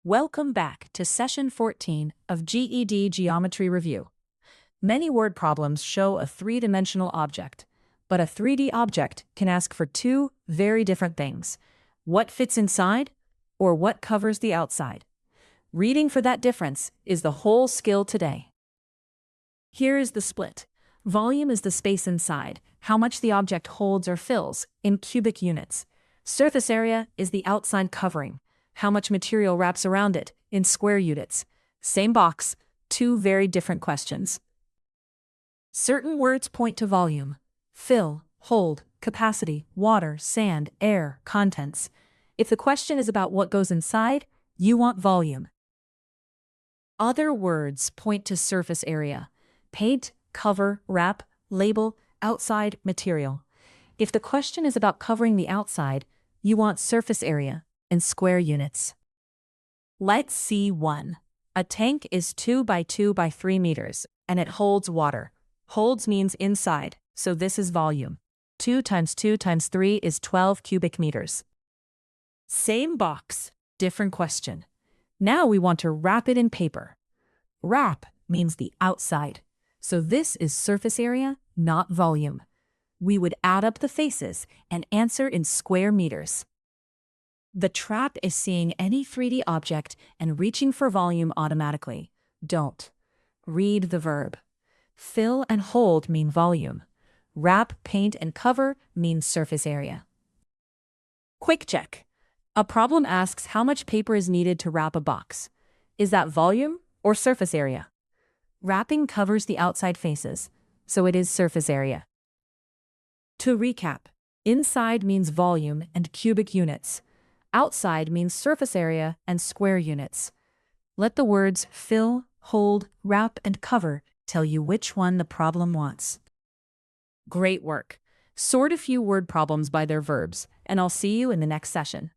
Welcome back to Session 14 of GED Geometry Review. Many word problems show a three-dimensional object, but a 3D object can ask for two very different things: what fits inside or what covers the outside. Reading for that difference is the whole skill today. Here is the split. Volume is the space inside, how much the object holds or fills, in cubic units. Surface area is the outside covering, how much material wraps around it, in square units. Same box, two very different questions. Certain words point to volume: fill, hold, capacity, water, sand, air, contents. If the question is about what goes inside, you want volume. Other words point to surface area: paint, cover, wrap, label, outside, material. If the question is about covering the outside, you want surface area in square units. Let's see one. A tank is 2 by 2 by 3 meters, and it holds water. Holds means inside, so this is volume. 2 times 2 times 3 is 12 cubic meters. Same box, different question. Now we want to wrap it in paper. Wrap means the outside, so this is surface area, not volume. We would add up the faces and answer in square meters. The trap is seeing any 3D object and reaching for volume automatically. Don't. Read the verb. Fill and hold mean volume. Wrap, paint, and cover mean surface area. Quick check. A problem asks how much paper is needed to wrap a box. Is that volume or surface area? Wrapping covers the outside faces, so it is surface area. To recap, inside means volume and cubic units. Outside means surface area and square units. Let the words fill, hold, wrap, and cover tell you which one the problem wants. Great work! Sort a few word problems by their verbs, and I'll see you in the next session.